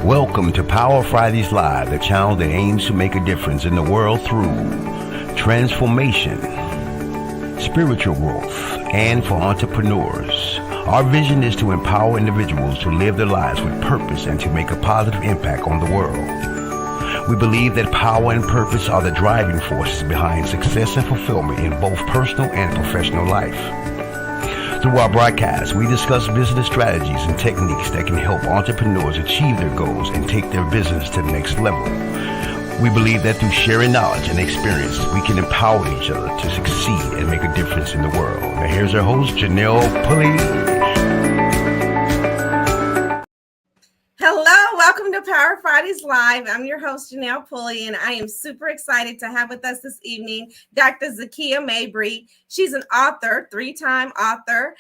Welcome to Power Fridays Live, the channel that aims to make a difference in the world through transformation, spiritual growth, and for entrepreneurs. Our vision is to empower individuals to live their lives with purpose and to make a positive impact on the world. We believe that power and purpose are the driving forces behind success and fulfillment in both personal and professional life. Through our broadcast, we discuss business strategies and techniques that can help entrepreneurs achieve their goals and take their business to the next level. We believe that through sharing knowledge and experience, we can empower each other to succeed and make a difference in the world. Now here's our host, Janelle Pulley. Hello, welcome to Power Fridays Live. I'm your host, Janelle Pulley, and I am super excited to have with us this evening Dr. Zakiya Mabery. She's an author, three-time author,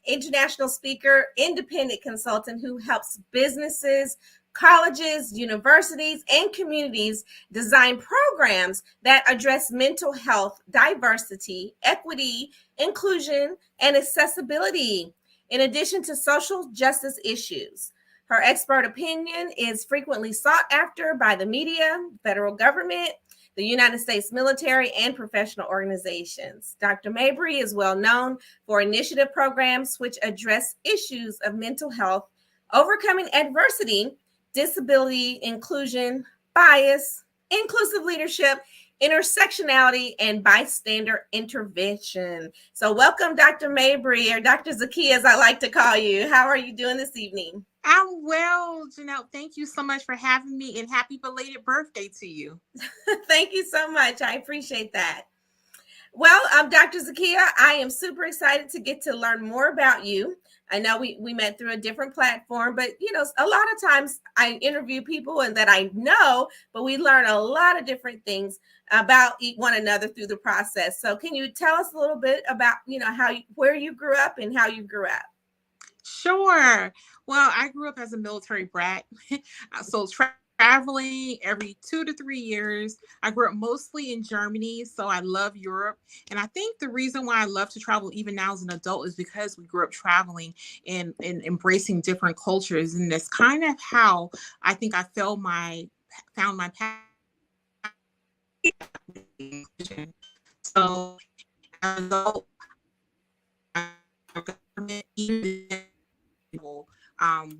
international speaker, independent consultant who helps businesses, colleges, universities, and communities design programs that address mental health, diversity, equity, inclusion, and accessibility, in addition to social justice issues. Her expert opinion is frequently sought after by the media, federal government, the United States military, and professional organizations. Dr. Mabery is well known for initiative programs which address issues of mental health, overcoming adversity, disability, inclusion, bias, inclusive leadership, intersectionality, and bystander intervention. So welcome, Dr. Mabery, or Dr. Zakiya, as I like to call you. How are you doing this evening? I'm well, Janelle. Thank you so much for having me, and happy belated birthday to you. Thank you so much. I appreciate that. Well, Dr. Zakiya, I am super excited to get to learn more about you. I know we met through a different platform, but a lot of times I interview people and that I know, but we learn a lot of different things about one another through the process. So can you tell us a little bit about, where you grew up and how you grew up? Sure. Well, I grew up as a military brat, so traveling every 2 to 3 years. I grew up mostly in Germany, so I love Europe. And I think the reason why I love to travel even now as an adult is because we grew up traveling and embracing different cultures. And that's kind of how I think I found my path. So as an adult,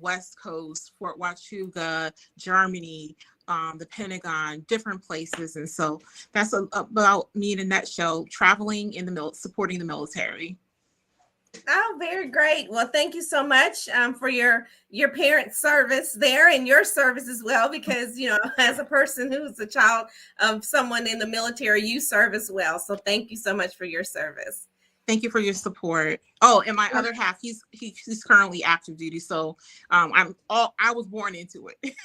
West Coast, Fort Huachuca, Germany, the Pentagon, different places. And so that's about me in a nutshell, traveling in supporting the military. Oh, very great. Well, thank you so much for your parents' service there and your service as well, because, as a person who's a child of someone in the military, you serve as well. So thank you so much for your service. Thank you for your support. Oh, and my other half, he's currently active duty. So I was born into it.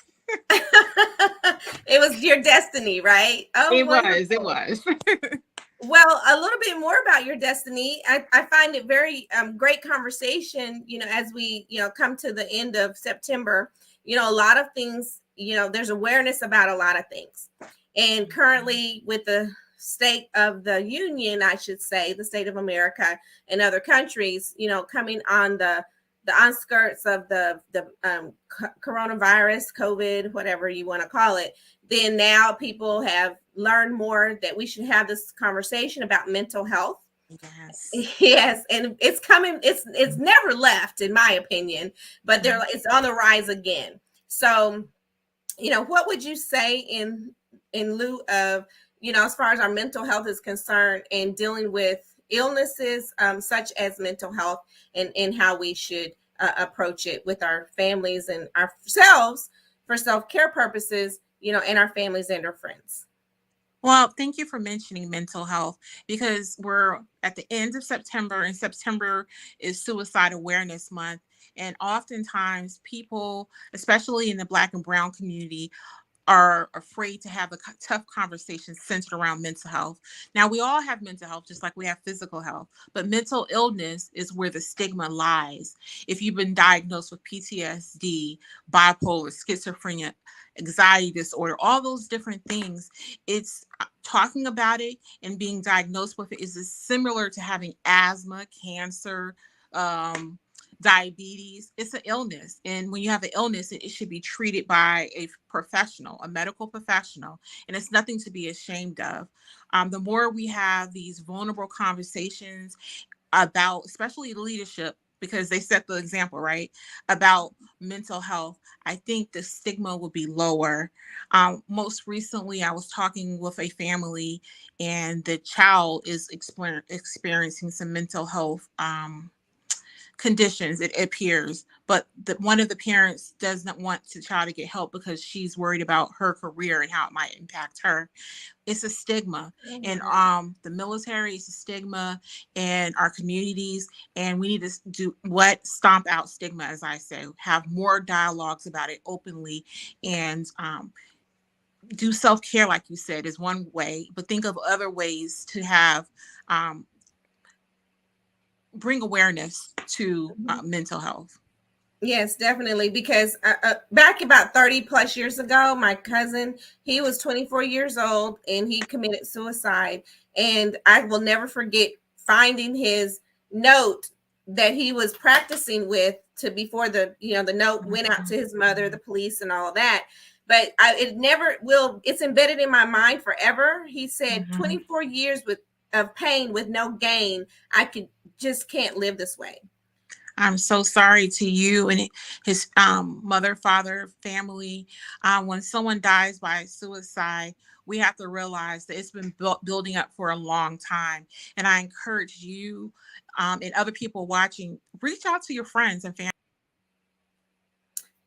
It was your destiny, right? Oh, it was. Well, a little bit more about your destiny. I find it very great conversation, as we, come to the end of September, a lot of things, there's awareness about a lot of things. And currently with the state of the union, I should say, the state of America and other countries, coming on the outskirts of the coronavirus, COVID, whatever you want to call it, then now people have learned more that we should have this conversation about mental health. Yes, and it's coming. It's never left, in my opinion, but it's on the rise again. So, what would you say in lieu of, as far as our mental health is concerned and dealing with illnesses such as mental health and how we should approach it with our families and ourselves for self-care purposes, and our families and our friends? Well, thank you for mentioning mental health, because we're at the end of September, and September is Suicide Awareness Month. And oftentimes people, especially in the Black and Brown community, are afraid to have a tough conversation centered around mental health. Now, we all have mental health, just like we have physical health, but mental illness is where the stigma lies. If you've been diagnosed with PTSD, bipolar, schizophrenia, anxiety disorder, all those different things, it's talking about it and being diagnosed with it is similar to having asthma, cancer, diabetes. It's an illness. And when you have an illness, it should be treated by a professional, a medical professional. And it's nothing to be ashamed of. The more we have these vulnerable conversations about, especially leadership, because they set the example, right, about mental health, I think the stigma will be lower. Most recently, I was talking with a family, and the child is experiencing some mental health conditions, it appears, but one of the parents does not want the child to get help because she's worried about her career and how it might impact her. It's a stigma. And the military is a stigma in our communities, and we need to do what? Stomp out stigma, as I say, have more dialogues about it openly, and do self-care, like you said, is one way, but think of other ways to have bring awareness to mental health. Yes, definitely. Because back about 30 plus years ago, my cousin, he was 24 years old and he committed suicide. And I will never forget finding his note that he was practicing with to before the note went out to his mother, the police, and all of that. But it never will. It's embedded in my mind forever. He said, 24 years of pain with no gain. Just can't live this way. I'm so sorry to you and his mother, father, family. When someone dies by suicide, we have to realize that it's been building up for a long time. And I encourage you and other people watching, reach out to your friends and family.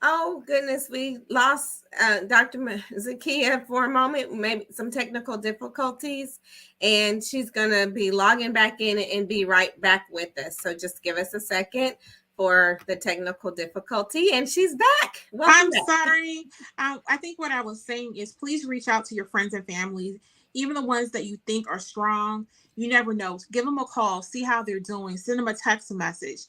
Oh, goodness. We lost Dr. Zakiya for a moment, maybe some technical difficulties, and she's going to be logging back in and be right back with us. So just give us a second for the technical difficulty, and she's back. Welcome back. Sorry. I think what I was saying is please reach out to your friends and families, even the ones that you think are strong. You never know. Give them a call, see how they're doing, send them a text message,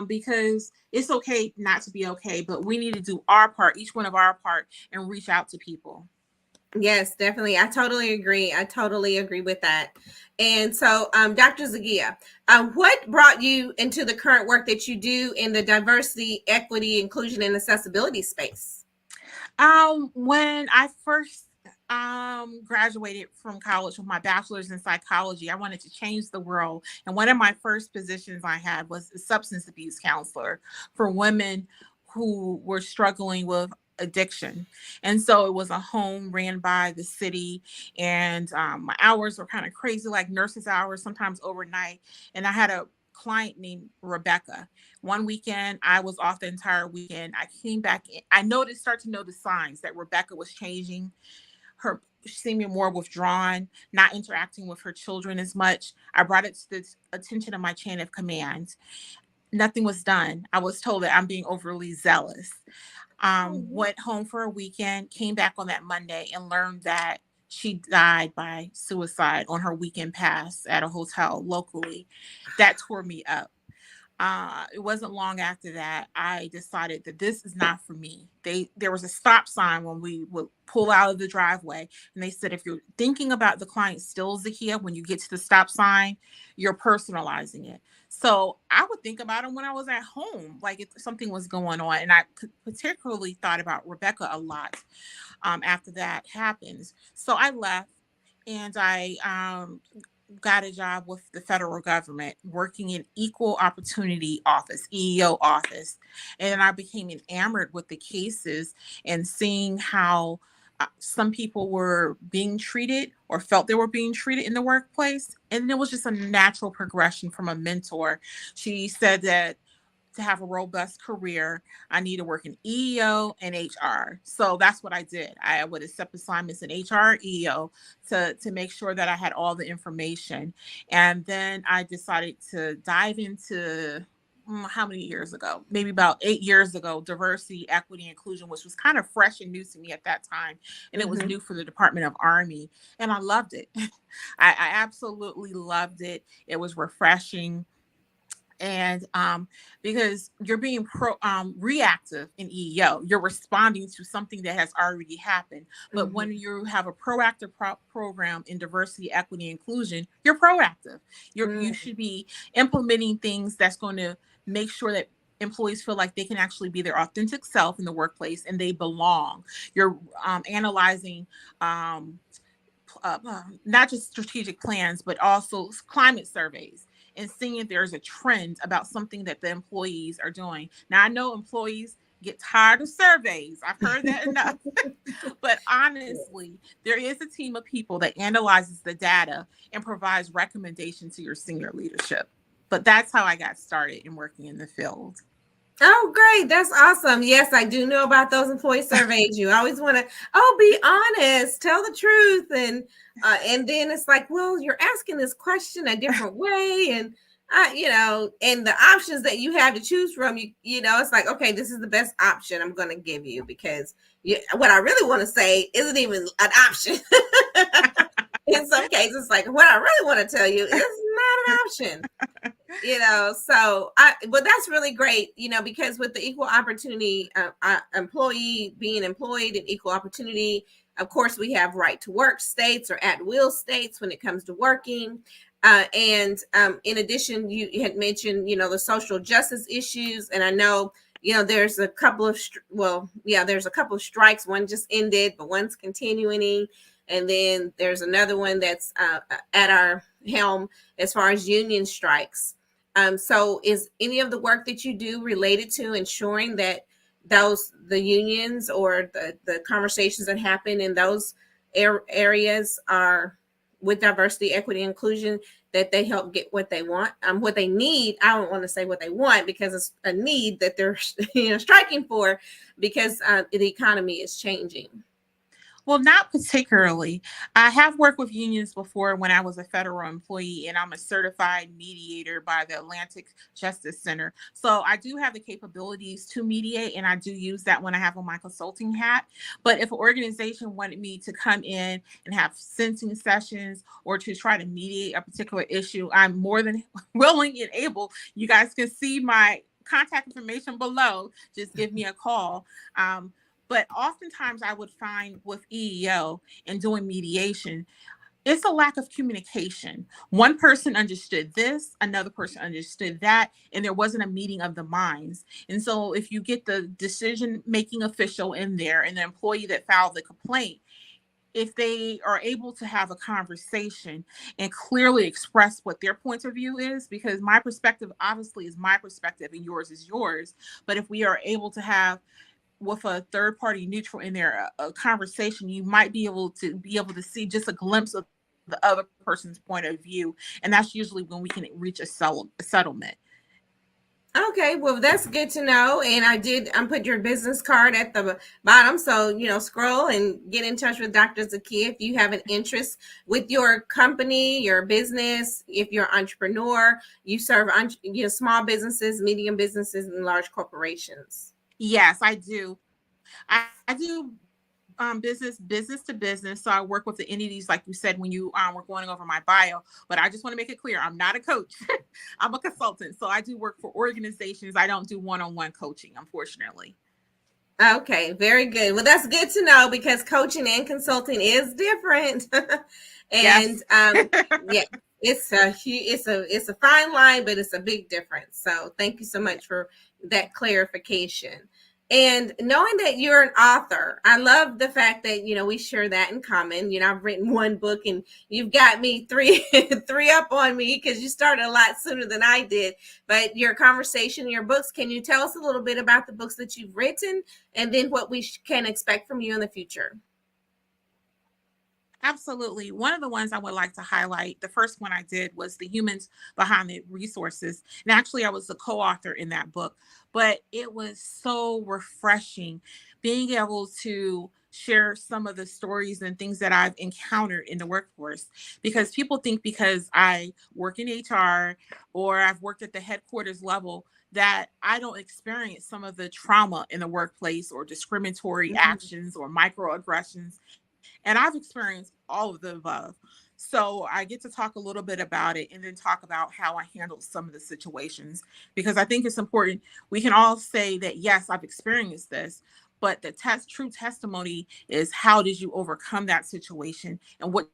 because it's okay not to be okay, but we need to do our part, each one of our part, and reach out to people. Yes, definitely. I totally agree. With that. And so, Dr. Zakiya, what brought you into the current work that you do in the diversity, equity, inclusion, and accessibility space? When I first graduated from college with my bachelor's in psychology, I wanted to change the world. And one of my first positions I had was a substance abuse counselor for women who were struggling with addiction. And so it was a home ran by the city, and my hours were kind of crazy, like nurses' hours, sometimes overnight. And I had a client named Rebecca. One weekend, I was off the entire weekend. I came back in. I started to know the signs that Rebecca was changing. Her seeming more withdrawn, not interacting with her children as much. I brought it to the attention of my chain of command. Nothing was done. I was told that I'm being overly zealous. Went home for a weekend, came back on that Monday and learned that she died by suicide on her weekend pass at a hotel locally. That tore me up. It wasn't long after that I decided that this is not for me. There was a stop sign when we would pull out of the driveway, and they said, if you're thinking about the client still, Zakiya, when you get to the stop sign, you're personalizing it. So I would think about it when I was at home, like if something was going on. And I particularly thought about Rebecca a lot after that happens. So I left, and I got a job with the federal government working in equal opportunity office, EEO office. And I became enamored with the cases and seeing how some people were being treated or felt they were being treated in the workplace. And it was just a natural progression from a mentor. She said that to have a robust career, I need to work in EEO and HR. So that's what I did. I would accept assignments in HR, EEO to make sure that I had all the information. And then I decided to dive into how many years ago? Maybe about 8 years ago, diversity, equity, inclusion, which was kind of fresh and new to me at that time. And it was new for the Department of Army. And I loved it. I absolutely loved it. It was refreshing. And because you're being reactive in EEO, you're responding to something that has already happened. But when you have a proactive program in diversity, equity, inclusion, you're proactive. You should be implementing things that's going to make sure that employees feel like they can actually be their authentic self in the workplace and they belong. You're analyzing not just strategic plans, but also climate surveys and seeing if there's a trend about something that the employees are doing. Now, I know employees get tired of surveys. I've heard that enough. But honestly, there is a team of people that analyzes the data and provides recommendations to your senior leadership. But that's how I got started in working in the field. Oh, great. That's awesome. Yes, I do know about those employee surveys. You always want to, be honest, tell the truth. And then it's like, well, you're asking this question a different way. And, and the options that you have to choose from, it's like, okay, this is the best option I'm going to give you because what I really want to say isn't even an option. In some cases, it's like what I really want to tell you is not an option. But that's really great, because with the equal opportunity employee being employed in equal opportunity, of course, we have right to work states or at will states when it comes to working. And in addition, you had mentioned, the social justice issues. And I know, there's a couple of, there's a couple of strikes. One just ended, but one's continuing. And then there's another one that's at our helm as far as union strikes. So is any of the work that you do related to ensuring that the unions or the conversations that happen in those areas are with diversity, equity, inclusion, that they help get what they want, what they need? I don't want to say what they want because it's a need that they're striking for because the economy is changing. Well, not particularly. I have worked with unions before when I was a federal employee, and I'm a certified mediator by the Atlantic Justice Center. So I do have the capabilities to mediate, and I do use that when I have on my consulting hat. But if an organization wanted me to come in and have sensing sessions or to try to mediate a particular issue, I'm more than willing and able. You guys can see my contact information below. Just give me a call. But oftentimes I would find with EEO and doing mediation, it's a lack of communication. One person understood this, another person understood that, and there wasn't a meeting of the minds. And so if you get the decision-making official in there and the employee that filed the complaint, if they are able to have a conversation and clearly express what their point of view is, because my perspective obviously is my perspective and yours is yours. But if we are able to have with a third party neutral in there, a conversation, you might be able to see just a glimpse of the other person's point of view. And that's usually when we can reach a settlement. Okay, well, that's good to know. And I'm put your business card at the bottom. So, scroll and get in touch with Dr. Zakiya if you have an interest with your company, your business. If you're an entrepreneur, you serve small businesses, medium businesses, and large corporations. Yes, I do. I do business to business. So I work with the entities, like you said, when you were going over my bio. But I just want to make it clear, I'm not a coach. I'm a consultant. So I do work for organizations. I don't do one-on-one coaching, unfortunately. Okay, very good. Well, that's good to know because coaching and consulting is different. And yeah, it's a fine line, but it's a big difference. So thank you so much for that clarification. And knowing that you're an author, I love the fact that, we share that in common. I've written one book and you've got me three up on me because you started a lot sooner than I did. But your conversation, your books, can you tell us a little bit about the books that you've written and then what we can expect from you in the future? Absolutely. One of the ones I would like to highlight, the first one I did was The Humans Behind the Resources. And actually, I was the co-author in that book, but it was so refreshing being able to share some of the stories and things that I've encountered in the workforce, because people think because I work in HR or I've worked at the headquarters level that I don't experience some of the trauma in the workplace or discriminatory actions or microaggressions. And I've experienced all of the above. So I get to talk a little bit about it and then talk about how I handled some of the situations, because I think it's important. We can all say that, yes, I've experienced this, but the true testimony is how did you overcome that situation and what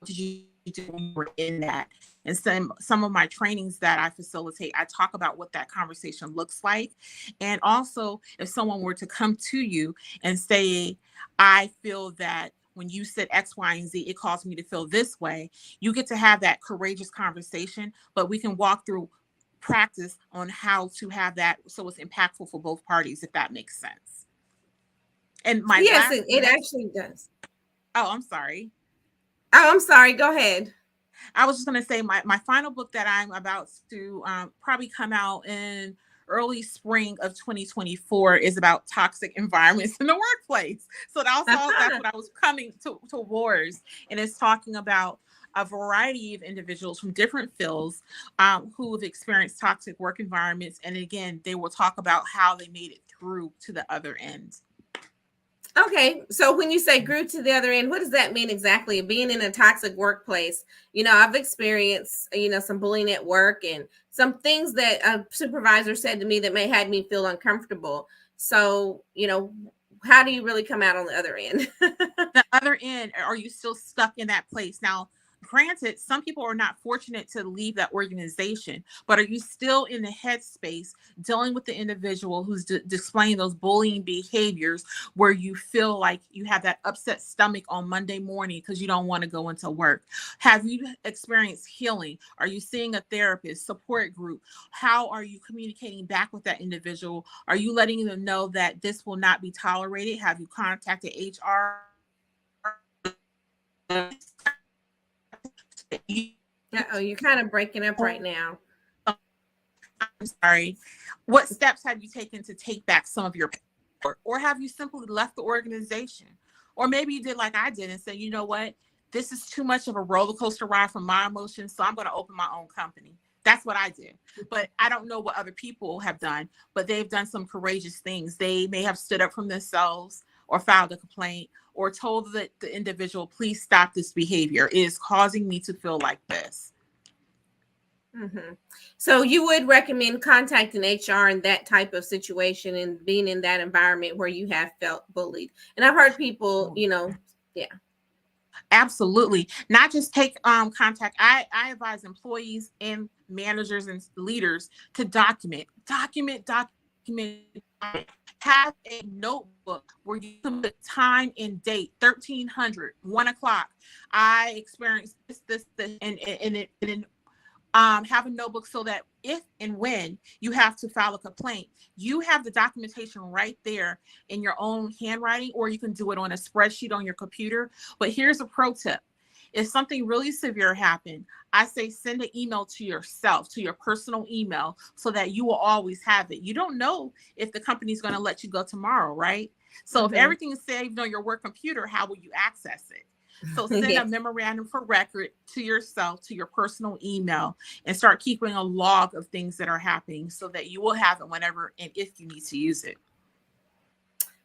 did you do when we're in that. And some of my trainings that I facilitate, I talk about what that conversation looks like. And also, if someone were to come to you and say, I feel that when you said X, Y, and Z, it caused me to feel this way, you get to have that courageous conversation, but we can walk through practice on how to have that so it's impactful for both parties, if that makes sense. And my yes, it actually does. Oh, I'm sorry. Oh, I'm sorry. Go ahead. I was just going to say my final book that I'm about to probably come out in early spring of 2024 is about toxic environments in the workplace. So that's what I was coming towards. And it's talking about a variety of individuals from different fields who have experienced toxic work environments. And again, they will talk about how they made it through to the other end. Okay, so when you say grew to the other end, what does that mean exactly? Being in a toxic workplace, I've experienced, some bullying at work and some things that a supervisor said to me that may had me feel uncomfortable. So, how do you really come out on the other end? The other end, are you still stuck in that place? Now, granted, some people are not fortunate to leave that organization, but are you still in the headspace dealing with the individual who's displaying those bullying behaviors where you feel like you have that upset stomach on Monday morning because you don't want to go into work? Have you experienced healing? Are you seeing a therapist, support group? How are you communicating back with that individual? Are you letting them know that this will not be tolerated? Have you contacted HR? You're kind of breaking up right now. I'm sorry. What steps have you taken to take back some of your power? Or have you simply left the organization? Or maybe you did like I did and said, you know what? This is too much of a roller coaster ride for my emotions, so I'm going to open my own company. That's what I did. But I don't know what other people have done, but they've done some courageous things. They may have stood up from themselves or filed a complaint or told the individual, please stop this behavior. It is causing me to feel like this. Mm-hmm. So you would recommend contacting HR in that type of situation and being in that environment where you have felt bullied. And I've heard people, yeah. Absolutely. Not just take contact. I advise employees and managers and leaders to document. Have a notebook where you can put time and date, 1300, 1 o'clock. I experienced this, and have a notebook so that if and when you have to file a complaint, you have the documentation right there in your own handwriting, or you can do it on a spreadsheet on your computer. But here's a pro tip. If something really severe happened, I say send an email to yourself, to your personal email, so that you will always have it. You don't know if the company's going to let you go tomorrow, right? So if everything is saved on your work computer, how will you access it? So send a memorandum for record to yourself, to your personal email, and start keeping a log of things that are happening so that you will have it whenever and if you need to use it.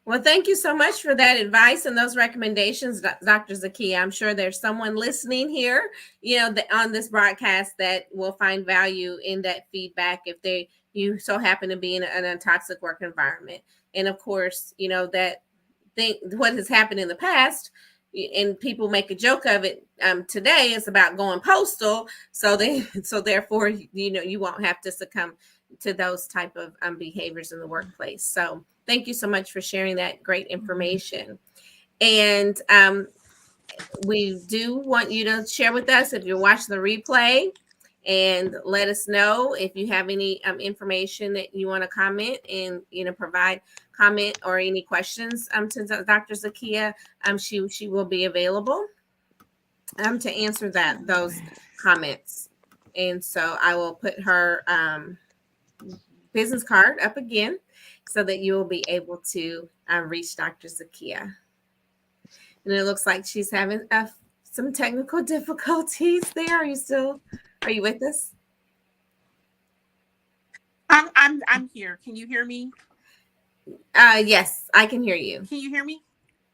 Well, thank you so much for that advice and those recommendations, Dr. Zakiya. I'm sure there's someone listening here, on this broadcast that will find value in that feedback if you so happen to be in a toxic work environment. And of course, that what has happened in the past, and people make a joke of it today, is about going postal. So therefore, you won't have to succumb to those type of behaviors in the workplace. So thank you so much for sharing that great information. And we do want you to share with us if you're watching the replay, and let us know if you have any information that you want to comment and provide comment or any questions to Dr. Zakiya. She will be available to answer those comments. And so I will put her business card up again so that you will be able to reach Dr. Zakiya. And it looks like she's having some technical difficulties there. Are you with us? I'm here. Can you hear me? Yes, I can hear you. Can you hear me?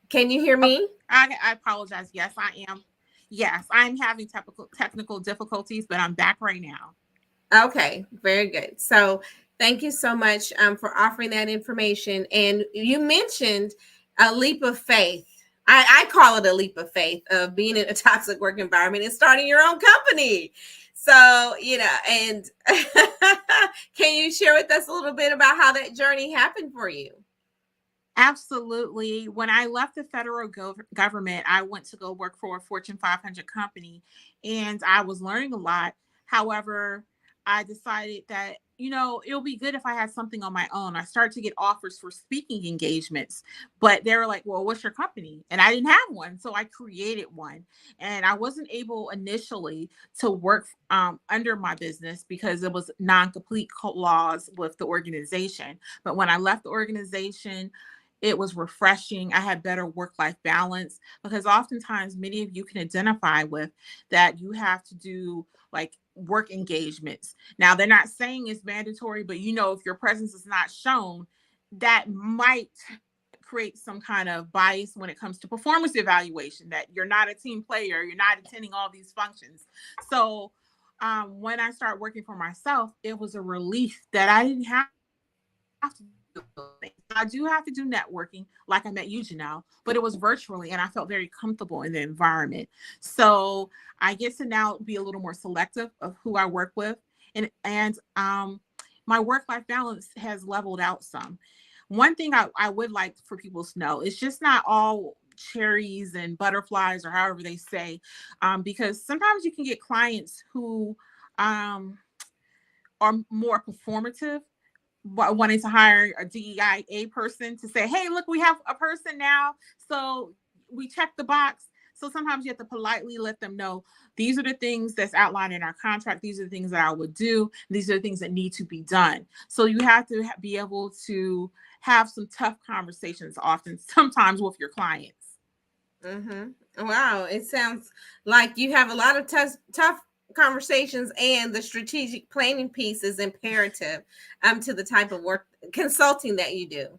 Can you hear me? I apologize. Yes, I am. Yes, I'm having technical difficulties, but I'm back right now. Okay, very good. So thank you so much for offering that information. And you mentioned a leap of faith I call it a leap of faith of being in a toxic work environment and starting your own company. So, and can you share with us a little bit about how that journey happened for you? Absolutely. When I left the federal government, I went to go work for a Fortune 500 company and I was learning a lot. However, I decided that, it'll be good if I had something on my own. I started to get offers for speaking engagements, but they were like, well, what's your company? And I didn't have one. So I created one. And I wasn't able initially to work under my business because it was non-complete laws with the organization. But when I left the organization, it was refreshing. I had better work-life balance because oftentimes many of you can identify with that you have to do like work engagements. Now, they're not saying it's mandatory, but if your presence is not shown, that might create some kind of bias when it comes to performance evaluation, that you're not a team player, you're not attending all these functions. So when I started working for myself, it was a relief that I didn't have to do things. I do have to do networking, like I met you, Janelle, but it was virtually, and I felt very comfortable in the environment. So I get to now be a little more selective of who I work with, and my work-life balance has leveled out some. One thing I would like for people to know, it's just not all cherries and butterflies, or however they say, because sometimes you can get clients who are more performative, wanting to hire a DEIA person to say, hey, look, we have a person now. So we check the box. So sometimes you have to politely let them know, these are the things that's outlined in our contract. These are the things that I would do. These are the things that need to be done. So you have to be able to have some tough conversations sometimes with your clients. Mm-hmm. Wow. It sounds like you have a lot of tough conversations, and the strategic planning piece is imperative to the type of work consulting that you do.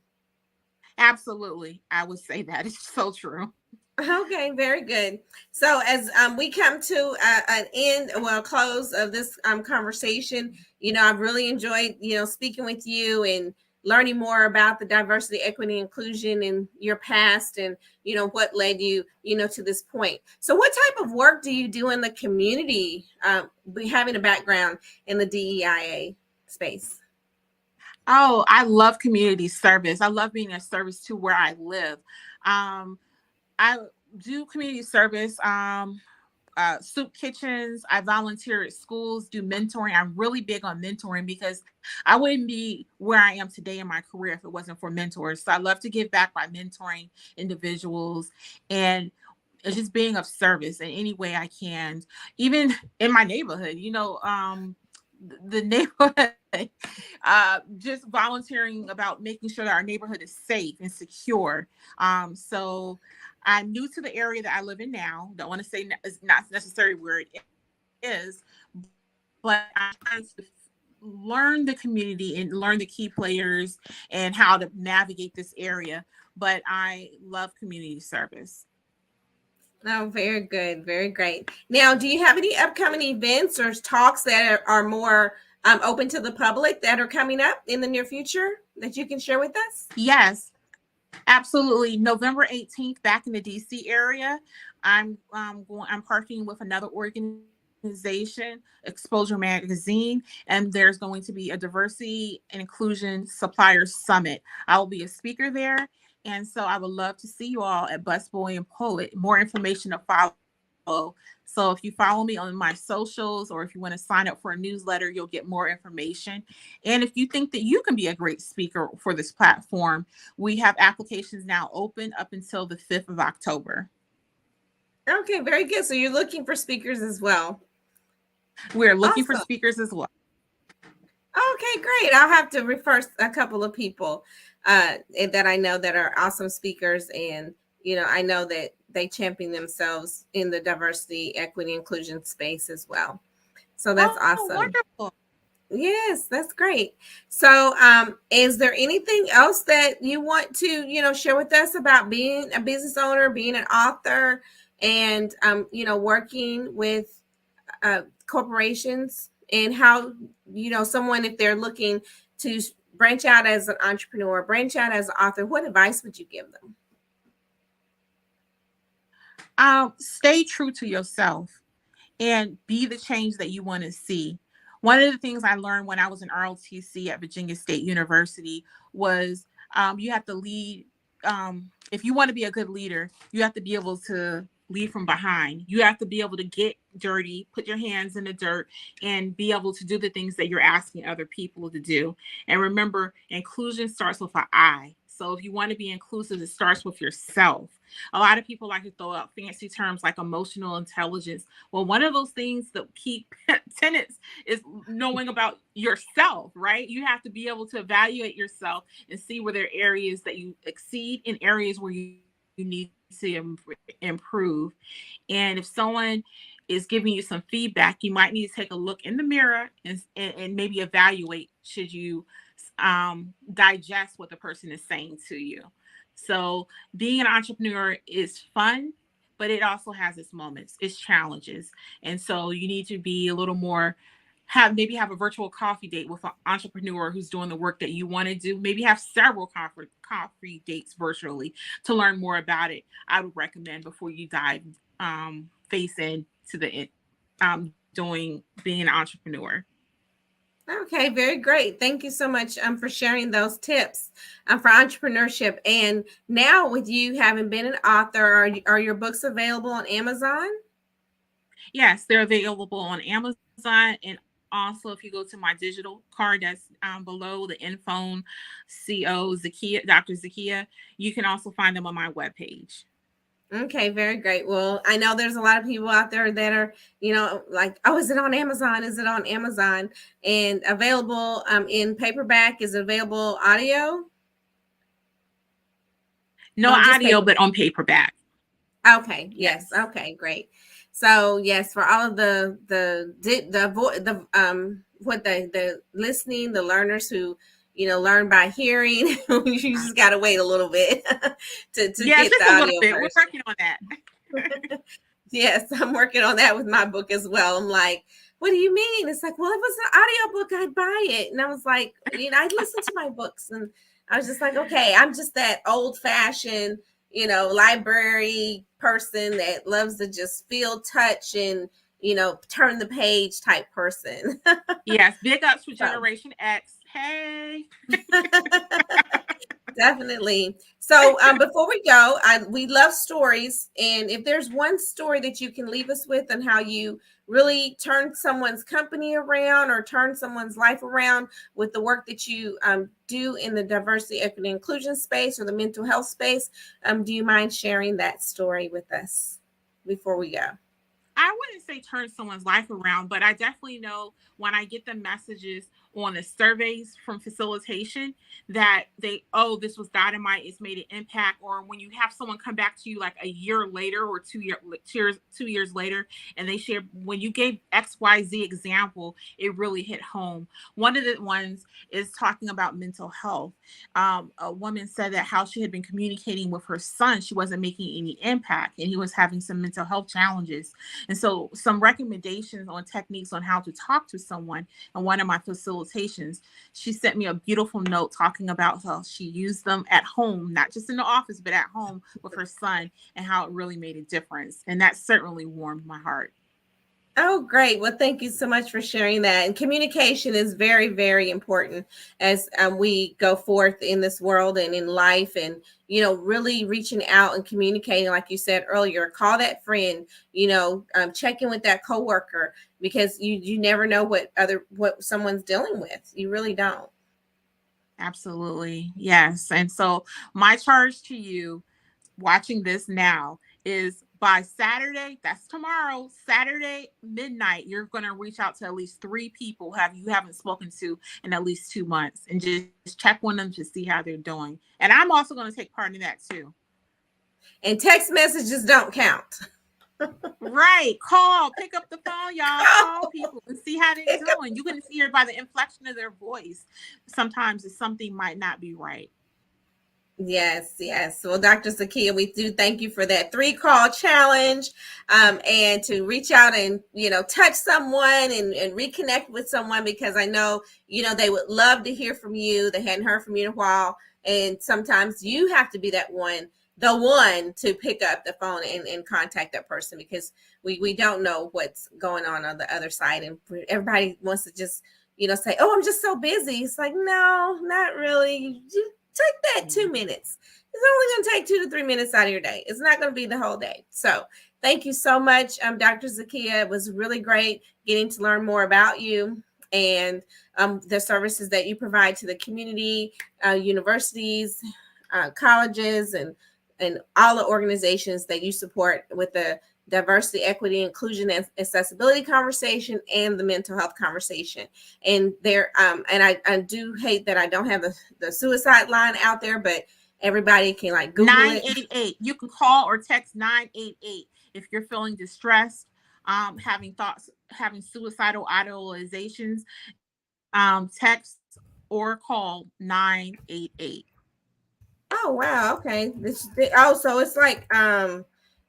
Absolutely. I would say that is so true. Okay, very good. So as we come to an end, close of this conversation, I've really enjoyed, speaking with you and learning more about the diversity, equity, inclusion in your past, and what led you, to this point. So what type of work do you do in the community, having a background in the DEIA space? Oh, I love community service. I love being a service to where I live. I do community service, soup kitchens. I volunteer at schools, do mentoring. I'm really big on mentoring because I wouldn't be where I am today in my career if it wasn't for mentors. So I love to give back by mentoring individuals and just being of service in any way I can, even in my neighborhood, the neighborhood, just volunteering about making sure that our neighborhood is safe and secure. So I'm new to the area that I live in now. Don't want to say it's not necessarily where it is, but I'm trying to learn the community and learn the key players and how to navigate this area. But I love community service. Oh, very good. Very great. Now, do you have any upcoming events or talks that are more open to the public that are coming up in the near future that you can share with us? Yes, absolutely. November 18th, back in the DC area, I'm partnering with another organization, Exposure Magazine, and there's going to be a diversity and inclusion supplier summit. I will be a speaker there, and so I would love to see you all at Busboy and Poet. More information to follow. So if you follow me on my socials, or if you want to sign up for a newsletter, you'll get more information. And if you think that you can be a great speaker for this platform, we have applications now open up until the 5th of October. Okay, very good. So you're looking for speakers as well. We're looking for speakers as well. Okay, great. I'll have to refer a couple of people that I know that are awesome speakers, and I know that they champion themselves in the diversity, equity, inclusion space as well. So that's awesome. Wonderful. Yes, that's great. So is there anything else that you want to share with us about being a business owner, being an author, and working with corporations, and how someone, if they're looking to branch out as an entrepreneur, branch out as an author, what advice would you give them? Stay true to yourself and be the change that you want to see. One of the things I learned when I was in ROTC at Virginia State University was you have to lead. If you want to be a good leader, you have to be able to lead from behind. You have to be able to get dirty, put your hands in the dirt, and be able to do the things that you're asking other people to do. And remember, inclusion starts with an I. So if you want to be inclusive, it starts with yourself. A lot of people like to throw out fancy terms like emotional intelligence. Well, one of those things that key tenets is knowing about yourself, right? You have to be able to evaluate yourself and see where there are areas that you exceed and areas where you need to improve. And if someone is giving you some feedback, you might need to take a look in the mirror and maybe evaluate should you digest what the person is saying to you. So being an entrepreneur is fun, but it also has its moments, its challenges. And so you need to be a little more, have a virtual coffee date with an entrepreneur who's doing the work that you want to do. Maybe have several coffee dates virtually to learn more about it. I would recommend before you dive face into the being an entrepreneur. Okay, very great. Thank you so much for sharing those tips for entrepreneurship. And now with you having been an author, are your books available on Amazon? Yes, they're available on Amazon. And also, if you go to my digital card that's below the Infone CO Zakiya, Dr. Zakiya, you can also find them on my webpage. Okay, very great. Well, I know there's a lot of people out there that are, like, oh, is it on Amazon? Is it on Amazon? And available in paperback? Is it available audio? No audio, but on paperback. Okay. Yes. Okay. Great. So yes, for all of the listening, the learners who learn by hearing, you just got to wait a little bit to get the audio version. We're working on that. Yes, I'm working on that with my book as well. I'm like, what do you mean? It's like, well, if it was an audio book, I'd buy it. And I was like, I listen to my books, and I was just like, okay, I'm just that old fashioned, library person that loves to just feel, touch, and turn the page type person. Yes, big ups for Generation X. Hey. Definitely. So before we go, we love stories. And if there's one story that you can leave us with on how you really turn someone's company around or turn someone's life around with the work that you do in the diversity, equity, inclusion space or the mental health space, do you mind sharing that story with us before we go? I wouldn't say turn someone's life around, but I definitely know when I get the messages on the surveys from facilitation that this was dynamite, it's made an impact. Or when you have someone come back to you like a year later or 2 years later, and they share, when you gave XYZ example, it really hit home. One of the ones is talking about mental health. A woman said that how she had been communicating with her son, she wasn't making any impact, and he was having some mental health challenges. And so some recommendations on techniques on how to talk to someone. And one of my facilitations, she sent me a beautiful note talking about how she used them at home, not just in the office, but at home with her son, and how it really made a difference. And that certainly warmed my heart. Oh, great. Well, thank you so much for sharing that. And communication is very, very important as we go forth in this world and in life, and, really reaching out and communicating, like you said earlier, call that friend, check in with that coworker, because you never know what someone's dealing with. You really don't. Absolutely. Yes. And so my charge to you watching this now is, by Saturday, that's tomorrow, Saturday midnight, you're going to reach out to at least 3 people you haven't spoken to in at least 2 months, and just check on them to see how they're doing. And I'm also going to take part in that too. And text messages don't count. Right. Call, pick up the phone, y'all. Call people and see how they're doing. You can hear by the inflection of their voice. Sometimes something might not be right. Yes. Well, Dr. Zakiya, we do thank you for that 3-call challenge, and to reach out and, touch someone and reconnect with someone, because I know, they would love to hear from you. They hadn't heard from you in a while. And sometimes you have to be that one the one to pick up the phone and contact that person, because we don't know what's going on the other side. And everybody wants to just, say, oh, I'm just so busy. It's like, no, not really. You take that 2 minutes. It's only going to take 2 to 3 minutes out of your day. It's not going to be the whole day. So thank you so much, Dr. Zakiya. It was really great getting to learn more about you and the services that you provide to the community, universities, colleges, and all the organizations that you support with the diversity, equity, inclusion, and accessibility conversation and the mental health conversation. And there, and I do hate that I don't have the suicide line out there, but everybody can like Google 988. it. You can call or text 988 if you're feeling distressed, having thoughts, having suicidal idealizations. Text or call 988. Oh wow, okay. So it's like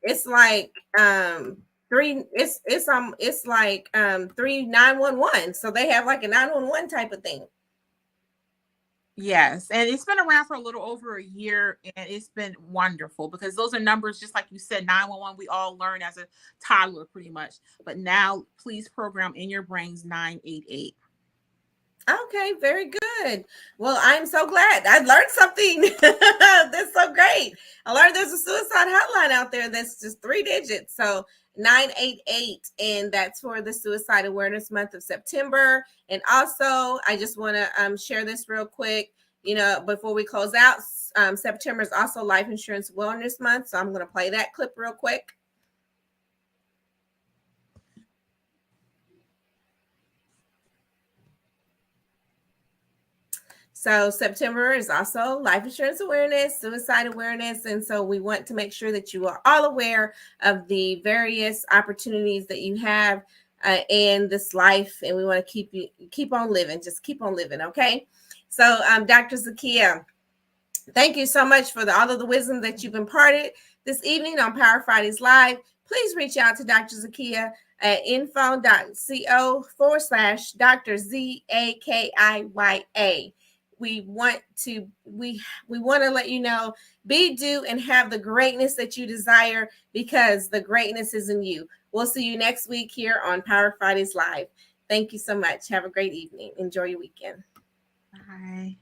it's like 3911. So they have like a 911 type of thing. Yes, and it's been around for a little over a year, and it's been wonderful because those are numbers, just like you said, 911. We all learn as a toddler pretty much, but now please program in your brains 988. Okay, very good. Well, I'm so glad I learned something. That's so great. I learned there's a suicide hotline out there that's just 3 digits. So 988, and that's for the Suicide Awareness Month of September. And also, I just want to share this real quick. Before we close out, September is also Life Insurance Wellness Month. So I'm going to play that clip real quick. So September is also Life Insurance Awareness, Suicide Awareness. And so we want to make sure that you are all aware of the various opportunities that you have in this life. And we want to keep on living. Just keep on living, okay? So Dr. Zakiya, thank you so much for all of the wisdom that you've imparted this evening on Power Fridays Live. Please reach out to Dr. Zakiya at info.co/Dr. Zakiya. We want to let you know, be, do, and have the greatness that you desire, because the greatness is in you. We'll see you next week here on Power Fridays Live. Thank you so much. Have a great evening. Enjoy your weekend. Bye.